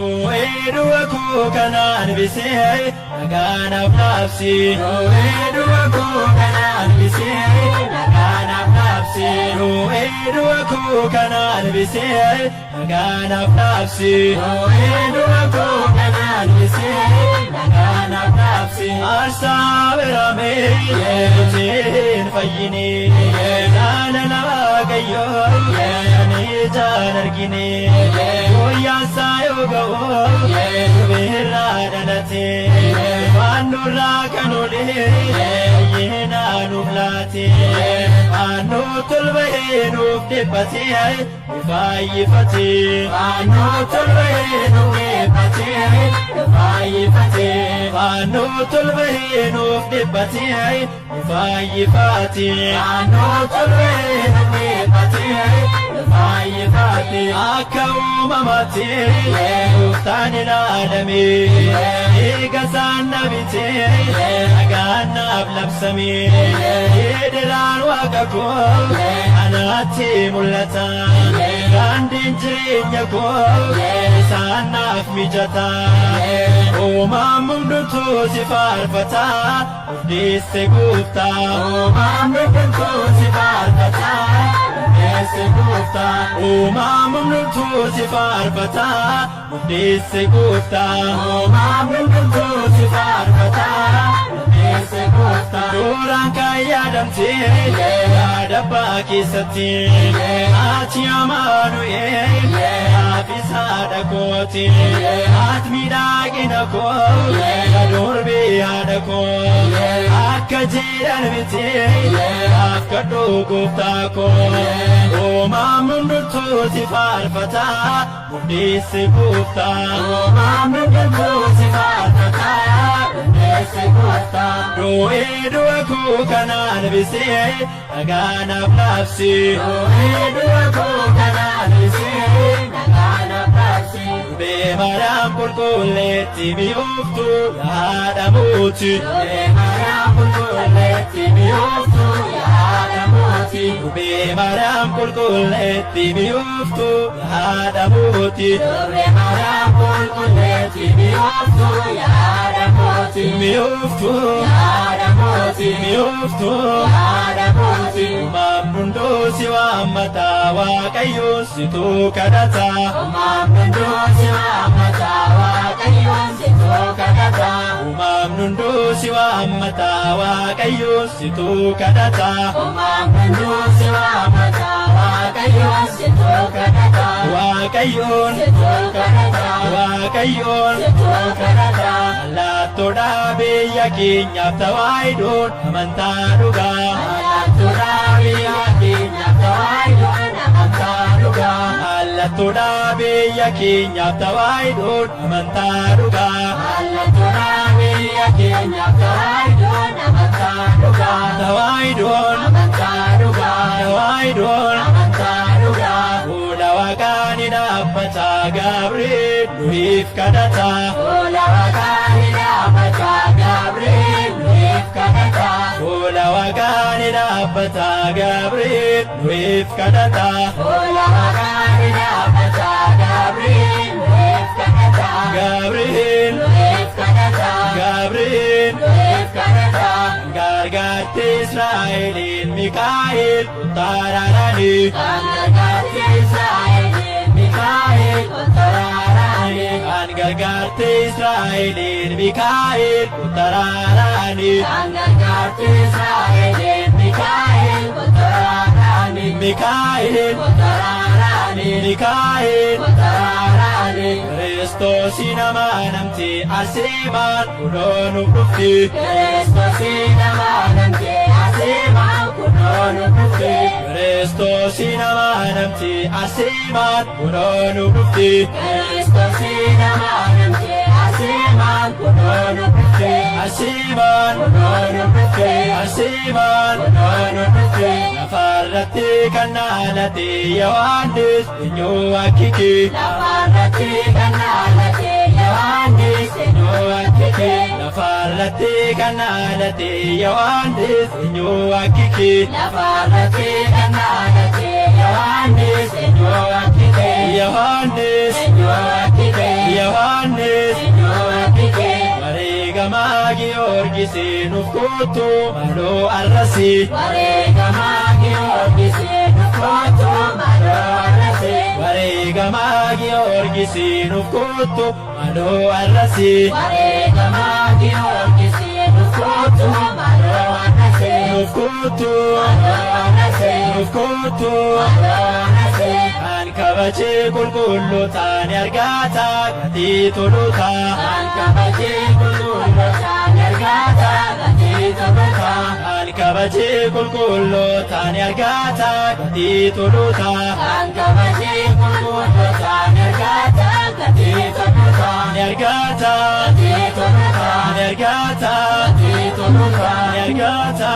Ruweedu kanaan bisee nagaanaaf naafsi. Ruweedu kanaan bisee nagaanaaf naafsi. Ruweedu kanaan bisee nagaanaaf naafsi. Ruweedu kanaan bisee nagaanaaf naafsi. Aarsaa biramee yeetiin fayyine yaada nama kayyoo yaani jaan argine guyyaa saayoo ga'oo birraa dhalate waanurraa kan olee yeena nuuf laate waanoo tolba'ee nuuf dhiphatee faayyifate waanoo tolba'ee nuuf dhiphatee faayyifate waanoo tolba'ee nuuf dhiphatee faayyifate waanoo tolba'ee nuuf dhiphatee faayyifate akka uumamate gooftaan ilaalame eega isaan nabite nagaan naaf labsame yeediraan waaqa koo anaatti mul'ata daandiin jireenya koo isaan naaf mijata uumaan hundumtuu si faarfata hundeesse gooftaa uumaan hundumtuu si faarfata hundeesse gooftaa uumaan hundumtuu si faarfata hundeesse gooftaa uumaan hundumtuu si faarfata hundeesse gooftaa duraan kan yaadamtee yaada abbaa keessatti ati amaanu'eel haafisaadha kooti ati miidhagina koo adoorbii haadha koo akka jedhan bitee akkadhu gooftaa koo uumaan hundumtuu si faarfata hundeesse gooftaa uumaan hundumtuu si faarfata hundeesse gooftaa Ruweedu kanaan bisee nagaanaaf naafsi. Ruweedu kanaan bisee nagaanaaf naafsi. Beemaraan qulqulleetti mi'ooftu yaada mooti. Beemaraan qulqulleetti mi'ooftu yaada mooti. Beemaraan qulqulleetti mi'ooftu yaada mooti. Beemaraan qulqulleetti mi'ooftu yaada mooti. Mi'ooftu yaada mooti. Mi'ooftu yaada mooti. Uumaan hunduu si waammata waaqayyoon situu kadhata. Uumaan hunduu si waammata waaqayyoon situu kadhata. Uumaan hunduu si waammata waaqayyoon situu kadhata. Uumaan hunduu si waammata waaqayyoon situu kadhata. Waaqayyoon situu kadhata. Waaqayyoon situu kadhata. Allaattoodhaa biyya keenyaaf tawaayidoon amantaa dhugaa. Allaattoodhaa biyya keenyaaf tawaayidoon amantaa dhugaa. Allaattoodhaa biyya keenyaaf tawaayidoon amantaa dhugaa. Allaattoodhaa biyya keenyaaf tawaayidoon amantaa dhugaa. Tawaayidoon amantaa dhugaa. Tawaayidoon amantaa dhugaa. Fuula waaqaa ni dhaabbata Gabriel nuuf kadhata. Fuula waaqaa ni dhaabbata Gabriel nuuf kadhata. Fuula waaqaa ni dhaabbata Gabriel nuuf kadhata. Fuula waaqaa ni dhaabbata Gabriel nuuf kadhata. Gabriel nuuf kadhata. Gabriel nuuf kadhata. Gargaarti Israa'eliin Mikaa'el utaraarani. Gargaarti Israa'eliin Mikaa'el utaraarani. Gargaarti Israa'eliin Mikaa'el utaraarani. Gargaarti Israa'eliin Mikaa'el utaraarani. Mikaa'el utaraarani. Mikaa'el utaraarani. Kiristoosiin amanamte Arseemaan kunoo nuuf dhufti. Kiristoosiin amanamte Arseemaan kunoo nuuf dhufti. Kiristoosiin amanamte Arseemaan kunoo nuuf dhufti. Kiristoosiin amanamte Arseemaan kunoo nuuf dhufti. Arseemaan kunoo nuuf dhufti. Arseemaan kunoo nuuf dhufti. Lafarratti kan naalate Yohaannis eenyuu akkiki. Lafarratti kan naalate Yohaannis eenyuu akkiki. Lafarratti kan naalate Yohaannis eenyuu akkiki. Lafarratti kan naalate Yohaannis eenyuu akkiki. Yohaannis eenyuu akkiki. Yohaannis wareegamaa Giyoorgisiin nuuf kootu maaloo arrasi. Wareegamaa Giyoorgisiin nuuf kootu maaloo arrasi. Wareegamaa Giyoorgisiin nuuf kootu maaloo arrasi. Wareegamaa Giyoorgisiin nuuf kootu maaloo arrasi. Nuuf kootu maaloo arrasi. Nuuf kootu maaloo arrasi. Kan kabajee qulqullootaan argata gatii toluuta. Kan kabajee qulqullootaan argata gatii toluuta. Kan kabajee qulqullootaan argata gatii toluuta. Kan kabajee qulqullootaan argata gatii toluuta. Ni argata gatii toluuta. Ni argata gatii toluuta. Ni argata.